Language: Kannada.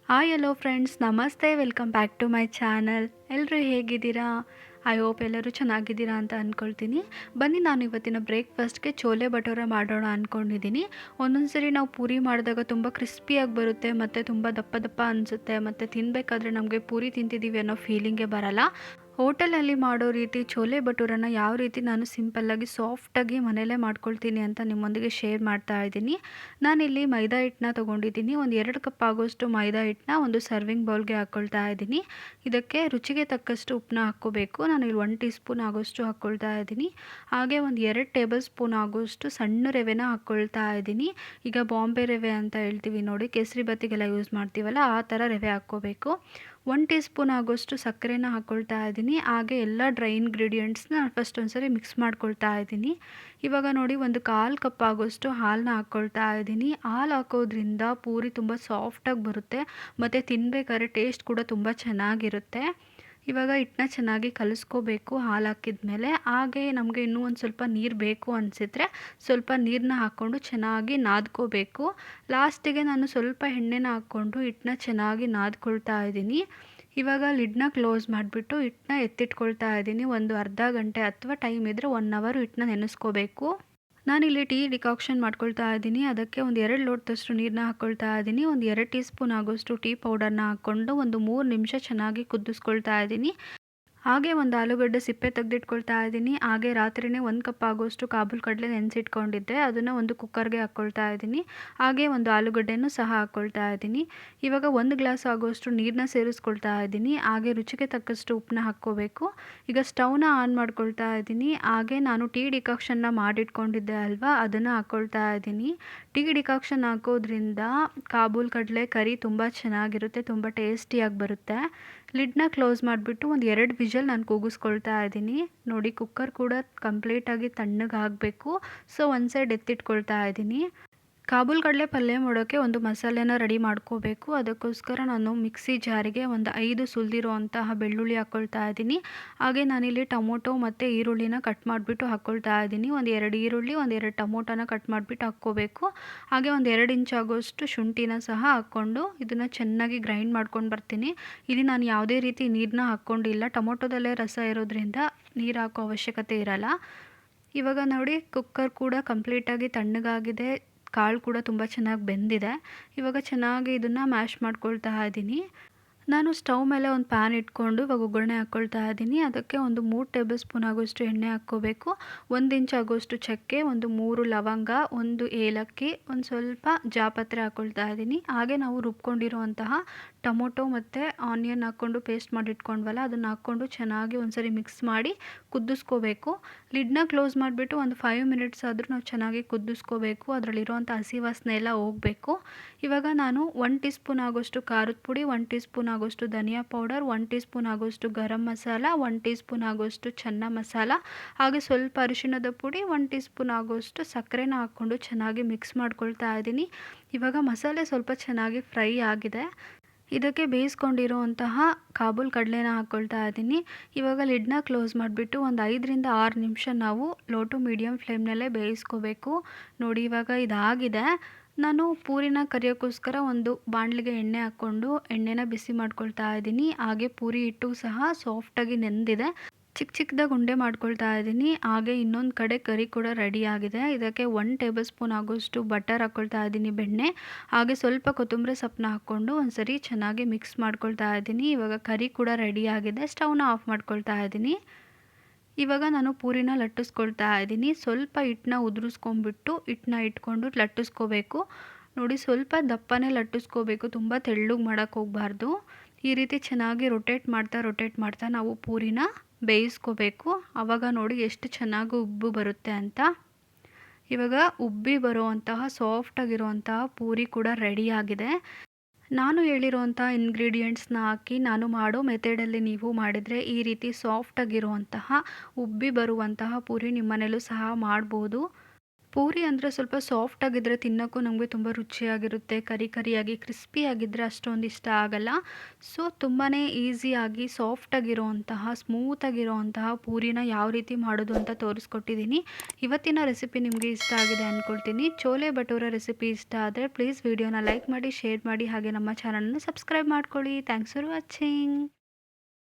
ಹಾಯ್ ಹಲೋ ಫ್ರೆಂಡ್ಸ್, ನಮಸ್ತೆ. Welcome back to my channel. ಎಲ್ಲರೂ ಹೇಗಿದ್ದೀರಾ? ಐ ಹೋಪ್ ಎಲ್ಲರೂ ಚೆನ್ನಾಗಿದ್ದೀರಾ ಅಂತ ಅಂದ್ಕೊಳ್ತೀನಿ. ಬನ್ನಿ, ನಾನು ಇವತ್ತಿನ ಬ್ರೇಕ್ಫಾಸ್ಟ್ಗೆ ಚೋಲೆ ಭಟೂರೆ ಮಾಡೋಣ ಅಂದ್ಕೊಂಡಿದ್ದೀನಿ. ಒಂದೊಂದು ಸರಿ ನಾವು ಪೂರಿ ಮಾಡಿದಾಗ ತುಂಬ ಕ್ರಿಸ್ಪಿಯಾಗಿ ಬರುತ್ತೆ ಮತ್ತು ತುಂಬ ದಪ್ಪ ದಪ್ಪ ಅನಿಸುತ್ತೆ, ಮತ್ತು ತಿನ್ನಬೇಕಾದ್ರೆ ನಮಗೆ ಪೂರಿ ತಿಂತಿದ್ದೀವಿ ಅನ್ನೋ ಫೀಲಿಂಗೇ ಬರಲ್ಲ. ಹೋಟೆಲಲ್ಲಿ ಮಾಡೋ ರೀತಿ ಚೋಲೆ ಭಟೂರನ ಯಾವ ರೀತಿ ನಾನು ಸಿಂಪಲ್ಲಾಗಿ ಸಾಫ್ಟಾಗಿ ಮನೆಯಲ್ಲೇ ಮಾಡ್ಕೊಳ್ತೀನಿ ಅಂತ ನಿಮ್ಮೊಂದಿಗೆ ಶೇರ್ ಮಾಡ್ತಾ ಇದ್ದೀನಿ. ನಾನಿಲ್ಲಿ ಮೈದಾ ಹಿಟ್ಟನ್ನ ತೊಗೊಂಡಿದ್ದೀನಿ. ಒಂದು 2 ಕಪ್ ಆಗೋಷ್ಟು ಮೈದಾ ಹಿಟ್ಟನ್ನ ಒಂದು ಸರ್ವಿಂಗ್ ಬೌಲ್ಗೆ ಹಾಕ್ಕೊಳ್ತಾ ಇದ್ದೀನಿ. ಇದಕ್ಕೆ ರುಚಿಗೆ ತಕ್ಕಷ್ಟು ಉಪ್ಪನ್ನ ಹಾಕ್ಕೋಬೇಕು. ನಾನು ಇಲ್ಲಿ 1 ಟೀ ಸ್ಪೂನ್ ಆಗೋಷ್ಟು ಹಾಕ್ಕೊಳ್ತಾ ಇದ್ದೀನಿ. ಹಾಗೆ ಒಂದು 2 ಟೇಬಲ್ ಸ್ಪೂನ್ ಆಗೋಷ್ಟು ಸಣ್ಣ ರವೆನ ಹಾಕ್ಕೊಳ್ತಾ ಇದ್ದೀನಿ. ಈಗ ಬಾಂಬೆ ರವೆ ಅಂತ ಹೇಳ್ತೀವಿ ನೋಡಿ, ಕೇಸರಿ ಬಾತಿಗೆಲ್ಲ ಯೂಸ್ ಮಾಡ್ತೀವಲ್ಲ, ಆ ಥರ ರವೆ ಹಾಕ್ಕೋಬೇಕು. 1 ಟೀ ಸ್ಪೂನ್ ಆಗೋಷ್ಟು ಸಕ್ಕರೆನ ಹಾಕ್ಕೊಳ್ತಾ ಇದ್ದೀನಿ. ಹಾಗೆ ಎಲ್ಲ ಡ್ರೈ ಇಂಗ್ರೀಡಿಯೆಂಟ್ಸ್ನ ಫಸ್ಟ್ ಒಂದ್ಸರಿ ಮಿಕ್ಸ್ ಮಾಡ್ಕೊಳ್ತಾ ಇದ್ದೀನಿ. ಇವಾಗ ನೋಡಿ, ಒಂದು 1/4 ಕಪ್ ಆಗೋಷ್ಟು ಹಾಲನ್ನ ಹಾಕ್ಕೊಳ್ತಾ ಇದ್ದೀನಿ. ಹಾಲು ಹಾಕೋದ್ರಿಂದ ಪೂರಿ ತುಂಬ ಸಾಫ್ಟಾಗಿ ಬರುತ್ತೆ ಮತ್ತು ತಿನ್ನಬೇಕಾದ್ರೆ ಟೇಸ್ಟ್ ಕೂಡ ತುಂಬ ಚೆನ್ನಾಗಿರುತ್ತೆ. ಇವಾಗ ಹಿಟ್ಟನ್ನ ಚೆನ್ನಾಗಿ ಕಲಿಸ್ಕೋಬೇಕು ಹಾಲು ಹಾಕಿದ ಮೇಲೆ. ಹಾಗೆ ನಮಗೆ ಇನ್ನೂ ಒಂದು ಸ್ವಲ್ಪ ನೀರು ಬೇಕು ಅನಿಸಿದ್ರೆ ಸ್ವಲ್ಪ ನೀರನ್ನ ಹಾಕ್ಕೊಂಡು ಚೆನ್ನಾಗಿ ನಾದ್ಕೋಬೇಕು. ಲಾಸ್ಟಿಗೆ ನಾನು ಸ್ವಲ್ಪ ಎಣ್ಣೆನ ಹಾಕ್ಕೊಂಡು ಹಿಟ್ಟನ್ನ ಚೆನ್ನಾಗಿ ನಾದ್ಕೊಳ್ತಾ ಇದ್ದೀನಿ. ಇವಾಗ ಲಿಡ್ನ ಕ್ಲೋಸ್ ಮಾಡಿಬಿಟ್ಟು ಹಿಟ್ಟನ್ನ ಎತ್ತಿಟ್ಕೊಳ್ತಾ ಇದ್ದೀನಿ. ಒಂದು ಅರ್ಧ ಗಂಟೆ ಅಥವಾ ಟೈಮ್ ಇದ್ದರೆ 1 ಅವರ್ ಹಿಟ್ಟನ್ನ ನೆನೆಸ್ಕೋಬೇಕು. ನಾನಿಲ್ಲಿ ಟೀ ಡಿಕಾಕ್ಷನ್ ಮಾಡ್ಕೊಳ್ತಾ ಇದ್ದೀನಿ. ಅದಕ್ಕೆ ಒಂದು 2 ಲೋಟದಷ್ಟು ನೀರನ್ನ ಹಾಕ್ಕೊಳ್ತಾ ಇದ್ದೀನಿ. ಒಂದು 2 ಟೀ ಸ್ಪೂನ್ ಆಗೋಷ್ಟು ಟೀ ಪೌಡರ್ನ ಹಾಕ್ಕೊಂಡು ಒಂದು 3 ನಿಮಿಷ ಚೆನ್ನಾಗಿ ಕುದಿಸ್ಕೊಳ್ತಾ ಇದ್ದೀನಿ. ಹಾಗೆ ಒಂದು ಆಲೂಗಡ್ಡೆ ಸಿಪ್ಪೆ ತೆಗೆದಿಟ್ಕೊಳ್ತಾ ಇದ್ದೀನಿ. ಹಾಗೆ ರಾತ್ರಿಯೇ 1 ಕಪ್ ಆಗೋಷ್ಟು ಕಾಬೂಲ್ ಕಡಲೆ ನೆನೆಸಿಟ್ಕೊಂಡಿದ್ದೆ, ಅದನ್ನು ಒಂದು ಕುಕ್ಕರ್ಗೆ ಹಾಕ್ಕೊಳ್ತಾ ಇದ್ದೀನಿ. ಹಾಗೆ ಒಂದು ಆಲೂಗಡ್ಡೆನೂ ಸಹ ಹಾಕ್ಕೊಳ್ತಾ ಇದ್ದೀನಿ. ಇವಾಗ 1 ಗ್ಲಾಸ್ ಆಗೋಷ್ಟು ನೀರನ್ನ ಸೇರಿಸ್ಕೊಳ್ತಾ ಇದ್ದೀನಿ. ಹಾಗೆ ರುಚಿಗೆ ತಕ್ಕಷ್ಟು ಉಪ್ಪನ್ನ ಹಾಕ್ಕೋಬೇಕು. ಈಗ ಸ್ಟವ್ನ ಆನ್ ಮಾಡ್ಕೊಳ್ತಾ ಇದ್ದೀನಿ. ಹಾಗೆ ನಾನು ಟೀ ಡಿಕಾಕ್ಷನ್ನ ಮಾಡಿಟ್ಕೊಂಡಿದ್ದೆ ಅಲ್ವಾ, ಅದನ್ನು ಹಾಕ್ಕೊಳ್ತಾ ಇದ್ದೀನಿ. ಟೀ ಡಿಕಾಕ್ಷನ್ ಹಾಕೋದ್ರಿಂದ ಕಾಬೂಲ್ ಕಡಲೆ ಕರಿ ತುಂಬ ಚೆನ್ನಾಗಿರುತ್ತೆ, ತುಂಬ ಟೇಸ್ಟಿಯಾಗಿ ಬರುತ್ತೆ. ಲಿಡ್ನ ಕ್ಲೋಸ್ ಮಾಡಿಬಿಟ್ಟು ಒಂದು 2 ವಿಷಲ್ ನಾನು ಕೂಗಿಸ್ಕೊಳ್ತಾ ಇದ್ದೀನಿ. ನೋಡಿ, ಕುಕ್ಕರ್ ಕೂಡ ಕಂಪ್ಲೀಟಾಗಿ ತಣ್ಣಗಾಗಬೇಕು. ಸೊ ಒಂದು ಸೈಡ್ ಎತ್ತಿಟ್ಕೊಳ್ತಾ ಇದ್ದೀನಿ. ಕಾಬೂಲ್ ಕಡಲೆ ಪಲ್ಯ ಮಾಡೋಕ್ಕೆ ಒಂದು ಮಸಾಲೆನ ರೆಡಿ ಮಾಡ್ಕೋಬೇಕು. ಅದಕ್ಕೋಸ್ಕರ ನಾನು ಮಿಕ್ಸಿ ಜಾರಿಗೆ ಒಂದು 5 ಸುಲಿದಿರುವಂತಹ ಬೆಳ್ಳುಳ್ಳಿ ಹಾಕ್ಕೊಳ್ತಾ ಇದ್ದೀನಿ. ಹಾಗೆ ನಾನಿಲ್ಲಿ ಟೊಮೊಟೊ ಮತ್ತು ಈರುಳ್ಳಿನ ಕಟ್ ಮಾಡಿಬಿಟ್ಟು ಹಾಕ್ಕೊಳ್ತಾ ಇದ್ದೀನಿ. ಒಂದು 2 ಈರುಳ್ಳಿ, ಒಂದು 2 ಟೊಮೊಟೊನ ಕಟ್ ಮಾಡಿಬಿಟ್ಟು ಹಾಕ್ಕೋಬೇಕು. ಹಾಗೆ ಒಂದು 2 ಇಂಚ್ ಆಗೋಷ್ಟು ಶುಂಠಿನ ಸಹ ಹಾಕ್ಕೊಂಡು ಇದನ್ನು ಚೆನ್ನಾಗಿ ಗ್ರೈಂಡ್ ಮಾಡ್ಕೊಂಡು ಬರ್ತೀನಿ. ಇಲ್ಲಿ ನಾನು ಯಾವುದೇ ರೀತಿ ನೀರನ್ನ ಹಾಕ್ಕೊಂಡಿಲ್ಲ, ಟೊಮೊಟೊದಲ್ಲೇ ರಸ ಇರೋದ್ರಿಂದ ನೀರು ಹಾಕೋ ಅವಶ್ಯಕತೆ ಇರಲ್ಲ. ಇವಾಗ ನೋಡಿ, ಕುಕ್ಕರ್ ಕೂಡ ಕಂಪ್ಲೀಟಾಗಿ ತಣ್ಣಗಾಗಿದೆ. ಕಾಳು ಕೂಡ ತುಂಬ ಚೆನ್ನಾಗಿ ಬೆಂದಿದೆ. ಇವಾಗ ಚೆನ್ನಾಗಿ ಇದನ್ನು ಮ್ಯಾಶ್ ಮಾಡ್ಕೊಳ್ತಾ ಇದ್ದೀನಿ. ನಾನು ಸ್ಟವ್ ಮೇಲೆ ಒಂದು ಪ್ಯಾನ್ ಇಟ್ಕೊಂಡು ಇವಾಗ ಒಗ್ಗರಣೆ ಹಾಕ್ಕೊಳ್ತಾ ಇದ್ದೀನಿ. ಅದಕ್ಕೆ ಒಂದು 3 ಟೇಬಲ್ ಸ್ಪೂನ್ ಆಗೋಷ್ಟು ಎಣ್ಣೆ ಹಾಕ್ಕೋಬೇಕು. 1 ಇಂಚ್ ಆಗೋಷ್ಟು ಚಕ್ಕೆ, ಒಂದು 3 ಲವಂಗ, ಒಂದು ಏಲಕ್ಕಿ, ಒಂದು ಸ್ವಲ್ಪ ಜಾಪತ್ರೆ ಹಾಕ್ಕೊಳ್ತಾ ಇದ್ದೀನಿ. ಹಾಗೆ ನಾವು ರುಬ್ಕೊಂಡಿರುವಂತಹ ಟೊಮೊಟೊ ಮತ್ತು ಆನಿಯನ್ ಹಾಕ್ಕೊಂಡು ಪೇಸ್ಟ್ ಮಾಡಿ ಇಟ್ಕೊಂಡ್ವಲ್ಲ, ಅದನ್ನು ಹಾಕ್ಕೊಂಡು ಚೆನ್ನಾಗಿ ಒಂದ್ಸರಿ ಮಿಕ್ಸ್ ಮಾಡಿ ಕುದಿಸ್ಕೋಬೇಕು. ಲಿಡ್ನ ಕ್ಲೋಸ್ ಮಾಡಿಬಿಟ್ಟು ಒಂದು 5 ಮಿನಿಟ್ಸ್ ಆದರೂ ನಾವು ಚೆನ್ನಾಗಿ ಕುದಿಸ್ಕೋಬೇಕು. ಅದರಲ್ಲಿರುವಂಥ ಹಸಿ ವಾಸನೆ ಎಲ್ಲ ಹೋಗಬೇಕು. ಇವಾಗ ನಾನು 1 ಟೀ ಸ್ಪೂನ್ ಆಗೋಷ್ಟು ಖಾರದ ಪುಡಿ, 1 ಟೀ ಸ್ಪೂನ್ ಆಗೋಷ್ಟು ಧನಿಯಾ ಪೌಡರ್, 1 ಟೀ ಸ್ಪೂನ್ ಆಗೋಷ್ಟು ಗರಂ ಮಸಾಲ, 1 ಟೀ ಸ್ಪೂನ್ ಆಗೋಷ್ಟು ಚೆನ್ನ ಮಸಾಲ, ಹಾಗೆ ಸ್ವಲ್ಪ ಅರಿಶಿಣದ ಪುಡಿ, 1 ಟೀ ಸ್ಪೂನ್ ಆಗೋಷ್ಟು ಸಕ್ಕರೆನ ಹಾಕ್ಕೊಂಡು ಚೆನ್ನಾಗಿ ಮಿಕ್ಸ್ ಮಾಡ್ಕೊಳ್ತಾ ಇದ್ದೀನಿ. ಇವಾಗ ಮಸಾಲೆ ಸ್ವಲ್ಪ ಚೆನ್ನಾಗಿ ಫ್ರೈ ಆಗಿದೆ. ಇದಕ್ಕೆ ಬೇಯಿಸ್ಕೊಂಡಿರುವಂತಹ ಕಾಬೂಲ್ ಕಡಲೆನ ಹಾಕ್ಕೊಳ್ತಾ ಇದ್ದೀನಿ. ಇವಾಗ ಲಿಡ್ನ ಕ್ಲೋಸ್ ಮಾಡಿಬಿಟ್ಟು ಒಂದು 5ರಿಂದ 6 ನಿಮಿಷ ನಾವು ಲೋ ಟು ಮೀಡಿಯಮ್ ಫ್ಲೇಮ್ನಲ್ಲೇ ಬೇಯಿಸ್ಕೋಬೇಕು. ನೋಡಿ, ಇವಾಗ ಇದಾಗಿದೆ. ನಾನು ಪೂರಿನ ಕರಿಯೋಕ್ಕೋಸ್ಕರ ಒಂದು ಬಾಣಲಿಗೆ ಎಣ್ಣೆ ಹಾಕ್ಕೊಂಡು ಎಣ್ಣೆನ ಬಿಸಿ ಮಾಡ್ಕೊಳ್ತಾ ಇದ್ದೀನಿ. ಹಾಗೆ ಪೂರಿ ಹಿಟ್ಟು ಸಹ ಸಾಫ್ಟಾಗಿ ನೆಂದಿದೆ. ಚಿಕ್ಕ ಚಿಕ್ಕದಾಗಿ ಉಂಡೆ ಮಾಡ್ಕೊಳ್ತಾ ಇದ್ದೀನಿ. ಹಾಗೆ ಇನ್ನೊಂದು ಕಡೆ ಕರಿ ಕೂಡ ರೆಡಿ ಆಗಿದೆ. ಇದಕ್ಕೆ 1 ಟೇಬಲ್ ಸ್ಪೂನ್ ಆಗೋಷ್ಟು ಬಟರ್ ಹಾಕ್ಕೊಳ್ತಾ ಇದ್ದೀನಿ, ಬೆಣ್ಣೆ. ಹಾಗೆ ಸ್ವಲ್ಪ ಕೊತ್ತಂಬರಿ ಸೊಪ್ಪನ್ನ ಹಾಕ್ಕೊಂಡು ಒಂದ್ಸರಿ ಚೆನ್ನಾಗಿ ಮಿಕ್ಸ್ ಮಾಡ್ಕೊಳ್ತಾ ಇದ್ದೀನಿ. ಇವಾಗ ಕರಿ ಕೂಡ ರೆಡಿ ಆಗಿದೆ. ಸ್ಟವ್ನ ಆಫ್ ಮಾಡ್ಕೊಳ್ತಾ ಇದ್ದೀನಿ. ಇವಾಗ ನಾನು ಪೂರಿನ ಲಟ್ಟಿಸ್ಕೊಳ್ತಾ ಇದ್ದೀನಿ. ಸ್ವಲ್ಪ ಹಿಟ್ಟನ್ನ ಉದುರಿಸ್ಕೊಂಡ್ಬಿಟ್ಟು ಹಿಟ್ಟನ್ನ ಇಟ್ಕೊಂಡು ಲಟ್ಟಿಸ್ಕೋಬೇಕು. ನೋಡಿ, ಸ್ವಲ್ಪ ದಪ್ಪನೇ ಲಟ್ಟಿಸ್ಕೋಬೇಕು, ತುಂಬ ತೆಳ್ಳಗೆ ಮಾಡೋಕ್ಕೆ ಹೋಗಬಾರ್ದು. ಈ ರೀತಿ ಚೆನ್ನಾಗಿ ರೊಟೇಟ್ ಮಾಡ್ತಾ ನಾವು ಪೂರಿನ ಬೇಯಿಸ್ಕೋಬೇಕು. ಆವಾಗ ನೋಡಿ ಎಷ್ಟು ಚೆನ್ನಾಗಿ ಉಬ್ಬು ಬರುತ್ತೆ ಅಂತ. ಇವಾಗ ಉಬ್ಬಿ ಬರುವಂತಹ ಸಾಫ್ಟಾಗಿರುವಂತಹ ಪೂರಿ ಕೂಡ ರೆಡಿಯಾಗಿದೆ. ನಾನು ಹೇಳಿರುವಂಥ ಇಂಗ್ರೀಡಿಯೆಂಟ್ಸ್ನ ಹಾಕಿ ನಾನು ಮಾಡೋ ಮೆಥಡಲ್ಲಿ ನೀವು ಮಾಡಿದರೆ ಈ ರೀತಿ ಸಾಫ್ಟಾಗಿರುವಂತಹ ಉಬ್ಬಿ ಬರುವಂತಹ ಪೂರಿ ನಿಮ್ಮ ಮನೇಲೂ ಸಹ ಮಾಡ್ಬೋದು. ಪೂರಿ ಅಂದರೆ ಸ್ವಲ್ಪ ಸಾಫ್ಟಾಗಿದ್ದರೆ ತಿನ್ನೋಕ್ಕೂ ನಮಗೆ ತುಂಬ ರುಚಿಯಾಗಿರುತ್ತೆ. ಕರಿಯಾಗಿ ಕ್ರಿಸ್ಪಿಯಾಗಿದ್ದರೆ ಅಷ್ಟೊಂದು ಇಷ್ಟ ಆಗಲ್ಲ. ಸೊ ತುಂಬಾ ಈಸಿಯಾಗಿ ಸಾಫ್ಟಾಗಿರೋಂತಹ, ಸ್ಮೂತಾಗಿರೋಂತಹ ಪೂರಿನ ಯಾವ ರೀತಿ ಮಾಡೋದು ಅಂತ ತೋರಿಸ್ಕೊಟ್ಟಿದ್ದೀನಿ. ಇವತ್ತಿನ ರೆಸಿಪಿ ನಿಮಗೆ ಇಷ್ಟ ಆಗಿದೆ ಅಂದ್ಕೊಳ್ತೀನಿ. ಚೋಲೆ ಭಟೂರೆ ರೆಸಿಪಿ ಇಷ್ಟ ಆದರೆ ಪ್ಲೀಸ್ ವಿಡಿಯೋನ ಲೈಕ್ ಮಾಡಿ, ಶೇರ್ ಮಾಡಿ, ಹಾಗೆ ನಮ್ಮ ಚಾನಲನ್ನು ಸಬ್ಸ್ಕ್ರೈಬ್ ಮಾಡ್ಕೊಳ್ಳಿ. Thanks for watching.